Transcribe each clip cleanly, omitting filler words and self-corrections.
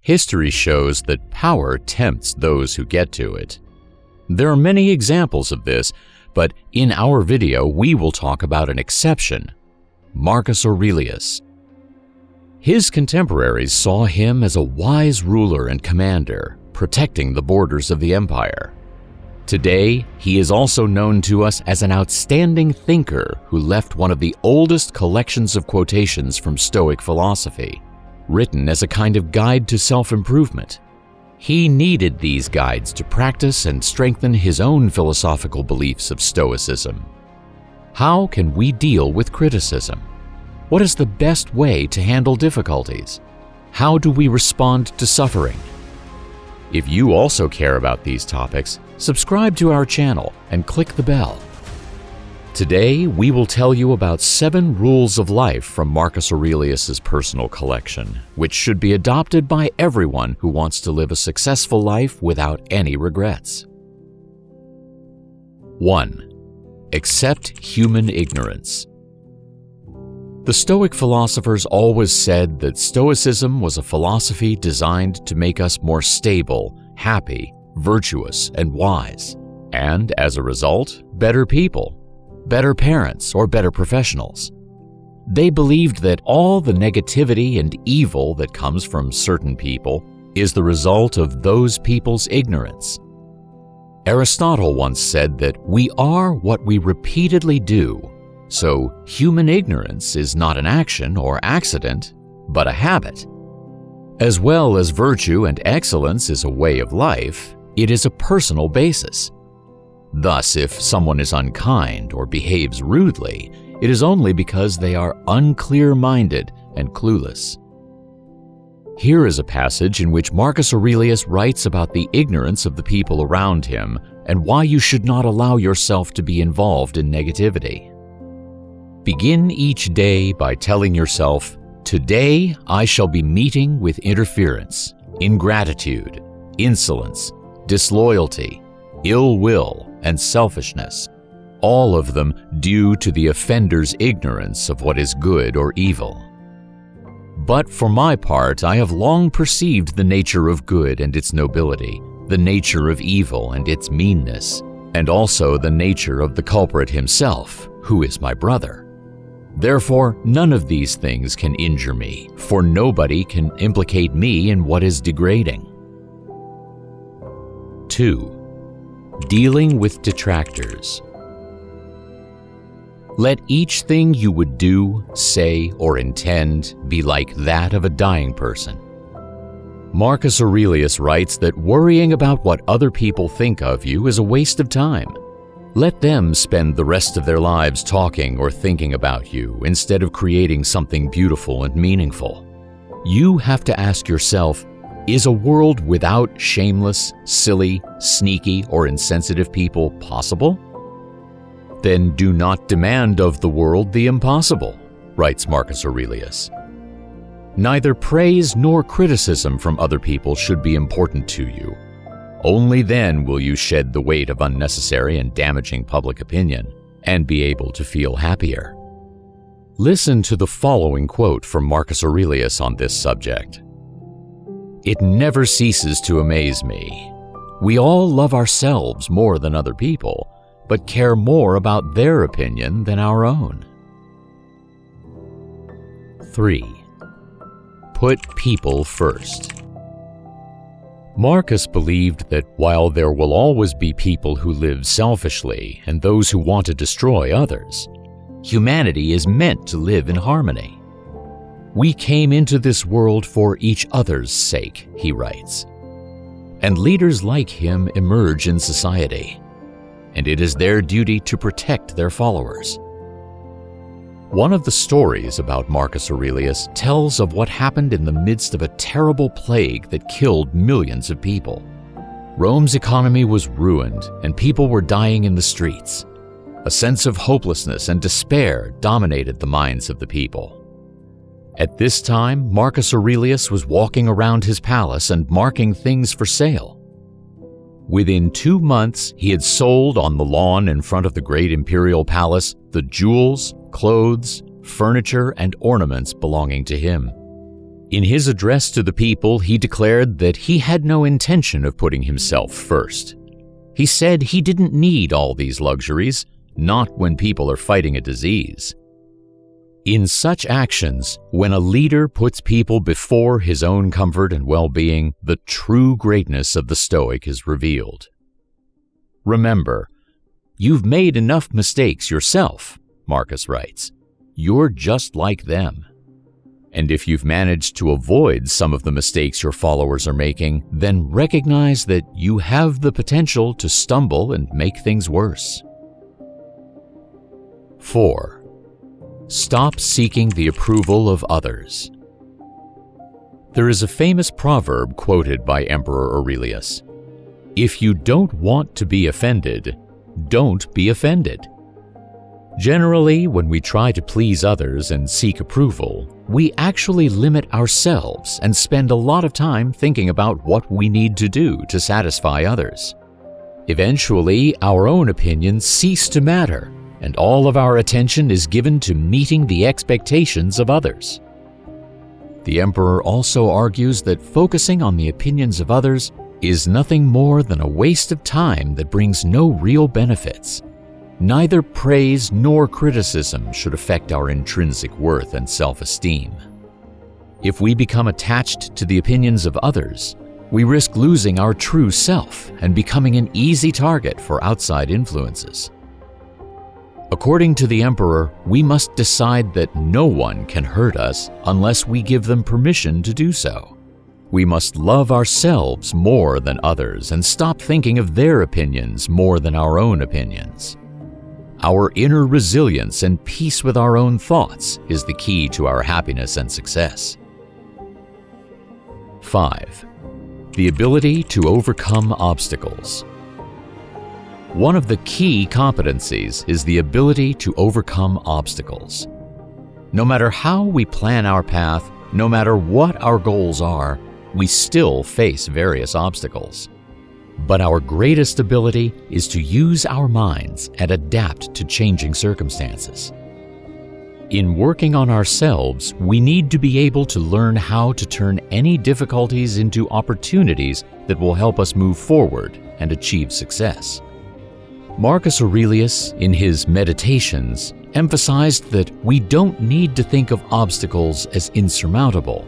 History shows that power tempts those who get to it. There are many examples of this, but in our video we will talk about an exception, Marcus Aurelius. His contemporaries saw him as a wise ruler and commander, protecting the borders of the empire. Today, he is also known to us as an outstanding thinker who left one of the oldest collections of quotations from Stoic philosophy, written as a kind of guide to self-improvement. He needed these guides to practice and strengthen his own philosophical beliefs of Stoicism. How can we deal with criticism? What is the best way to handle difficulties? How do we respond to suffering? If you also care about these topics, subscribe to our channel and click the bell. Today, we will tell you about 7 rules of life from Marcus Aurelius's personal collection, which should be adopted by everyone who wants to live a successful life without any regrets. 1. Accept human ignorance. The Stoic philosophers always said that Stoicism was a philosophy designed to make us more stable, happy, virtuous, and wise, and as a result, better people, better parents, or better professionals. They believed that all the negativity and evil that comes from certain people is the result of those people's ignorance. Aristotle once said that we are what we repeatedly do. So, human ignorance is not an action or accident, but a habit. As well as virtue and excellence is a way of life, it is a personal basis. Thus, if someone is unkind or behaves rudely, it is only because they are unclear-minded and clueless. Here is a passage in which Marcus Aurelius writes about the ignorance of the people around him and why you should not allow yourself to be involved in negativity. Begin each day by telling yourself, "Today I shall be meeting with interference, ingratitude, insolence, disloyalty, ill will, and selfishness, all of them due to the offender's ignorance of what is good or evil. But for my part, I have long perceived the nature of good and its nobility, the nature of evil and its meanness, and also the nature of the culprit himself, who is my brother. Therefore, none of these things can injure me, for nobody can implicate me in what is degrading." 2. Dealing with detractors. Let each thing you would do, say, or intend be like that of a dying person. Marcus Aurelius writes that worrying about what other people think of you is a waste of time. Let them spend the rest of their lives talking or thinking about you instead of creating something beautiful and meaningful. You have to ask yourself, is a world without shameless, silly, sneaky, or insensitive people possible? Then do not demand of the world the impossible, writes Marcus Aurelius. Neither praise nor criticism from other people should be important to you. Only then will you shed the weight of unnecessary and damaging public opinion and be able to feel happier. Listen to the following quote from Marcus Aurelius on this subject. "It never ceases to amaze me. We all love ourselves more than other people, but care more about their opinion than our own." 3. Put people first. Marcus believed that while there will always be people who live selfishly and those who want to destroy others, humanity is meant to live in harmony. We came into this world for each other's sake, he writes. And leaders like him emerge in society, and it is their duty to protect their followers. One of the stories about Marcus Aurelius tells of what happened in the midst of a terrible plague that killed millions of people. Rome's economy was ruined, and people were dying in the streets. A sense of hopelessness and despair dominated the minds of the people. At this time, Marcus Aurelius was walking around his palace and marking things for sale. Within 2 months, he had sold on the lawn in front of the great imperial palace the jewels, clothes, furniture, and ornaments belonging to him. In his address to the people, he declared that he had no intention of putting himself first. He said he didn't need all these luxuries, not when people are fighting a disease. In such actions, when a leader puts people before his own comfort and well-being, the true greatness of the Stoic is revealed. Remember, you've made enough mistakes yourself, Marcus writes. You're just like them. And if you've managed to avoid some of the mistakes your followers are making, then recognize that you have the potential to stumble and make things worse. 4. Stop seeking the approval of others. There is a famous proverb quoted by Emperor Aurelius. If you don't want to be offended, don't be offended. Generally, when we try to please others and seek approval, we actually limit ourselves and spend a lot of time thinking about what we need to do to satisfy others. Eventually, our own opinions cease to matter, and all of our attention is given to meeting the expectations of others. The emperor also argues that focusing on the opinions of others is nothing more than a waste of time that brings no real benefits. Neither praise nor criticism should affect our intrinsic worth and self-esteem. If we become attached to the opinions of others, we risk losing our true self and becoming an easy target for outside influences. According to the emperor, we must decide that no one can hurt us unless we give them permission to do so. We must love ourselves more than others and stop thinking of their opinions more than our own opinions. Our inner resilience and peace with our own thoughts is the key to our happiness and success. 5. The ability to overcome obstacles. One of the key competencies is the ability to overcome obstacles. No matter how we plan our path, no matter what our goals are, we still face various obstacles. But our greatest ability is to use our minds and adapt to changing circumstances. In working on ourselves, we need to be able to learn how to turn any difficulties into opportunities that will help us move forward and achieve success. Marcus Aurelius, in his Meditations, emphasized that we don't need to think of obstacles as insurmountable.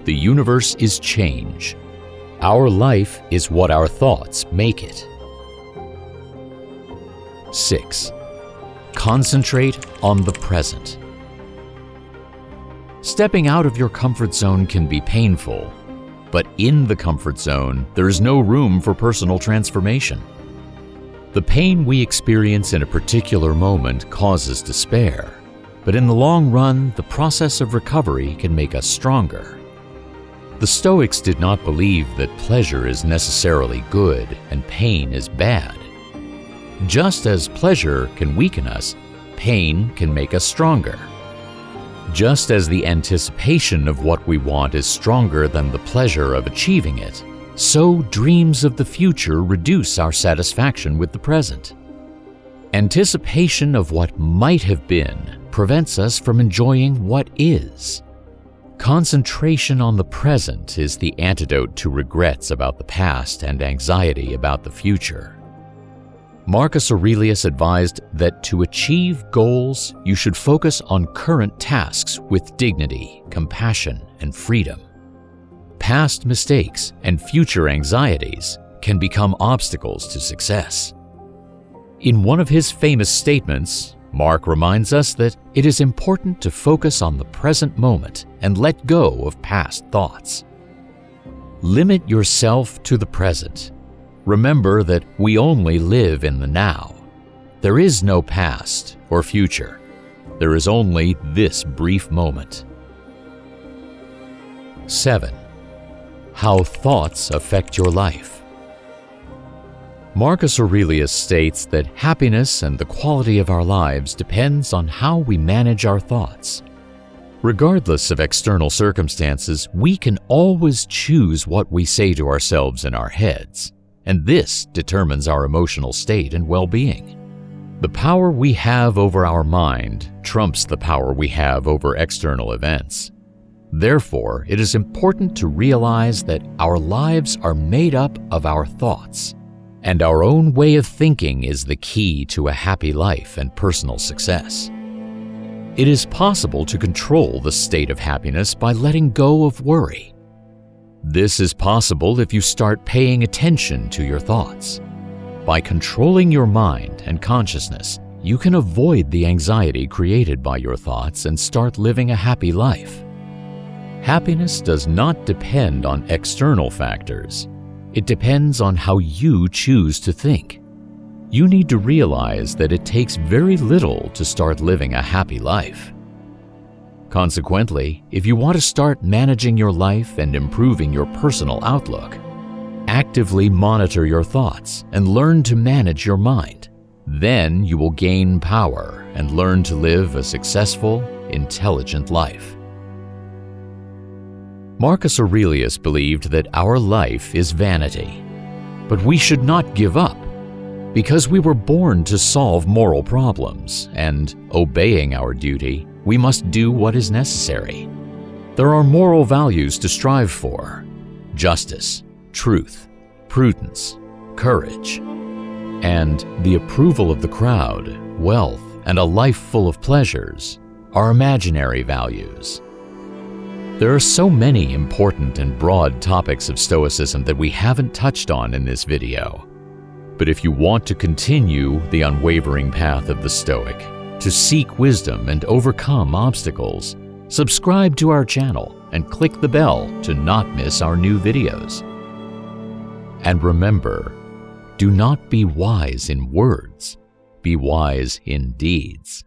The universe is change. Our life is what our thoughts make it. 6. Concentrate on the present. Stepping out of your comfort zone can be painful, but in the comfort zone, there is no room for personal transformation. The pain we experience in a particular moment causes despair, but in the long run, the process of recovery can make us stronger. The Stoics did not believe that pleasure is necessarily good and pain is bad. Just as pleasure can weaken us, pain can make us stronger. Just as the anticipation of what we want is stronger than the pleasure of achieving it, so dreams of the future reduce our satisfaction with the present. Anticipation of what might have been prevents us from enjoying what is. Concentration on the present is the antidote to regrets about the past and anxiety about the future. Marcus Aurelius advised that to achieve goals, you should focus on current tasks with dignity, compassion, and freedom. Past mistakes and future anxieties can become obstacles to success. In one of his famous statements, Mark reminds us that it is important to focus on the present moment and let go of past thoughts. Limit yourself to the present. Remember that we only live in the now. There is no past or future. There is only this brief moment. 7. How thoughts affect your life. Marcus Aurelius states that happiness and the quality of our lives depends on how we manage our thoughts. Regardless of external circumstances, we can always choose what we say to ourselves in our heads, and this determines our emotional state and well-being. The power we have over our mind trumps the power we have over external events. Therefore, it is important to realize that our lives are made up of our thoughts, and our own way of thinking is the key to a happy life and personal success. It is possible to control the state of happiness by letting go of worry. This is possible if you start paying attention to your thoughts. By controlling your mind and consciousness, you can avoid the anxiety created by your thoughts and start living a happy life. Happiness does not depend on external factors. It depends on how you choose to think. You need to realize that it takes very little to start living a happy life. Consequently, if you want to start managing your life and improving your personal outlook, actively monitor your thoughts and learn to manage your mind. Then you will gain power and learn to live a successful, intelligent life. Marcus Aurelius believed that our life is vanity, but we should not give up. Because we were born to solve moral problems, and obeying our duty, we must do what is necessary. There are moral values to strive for: justice, truth, prudence, courage, and the approval of the crowd, wealth, and a life full of pleasures are imaginary values. There are so many important and broad topics of Stoicism that we haven't touched on in this video. But if you want to continue the unwavering path of the Stoic, to seek wisdom and overcome obstacles, subscribe to our channel and click the bell to not miss our new videos. And remember, do not be wise in words, be wise in deeds.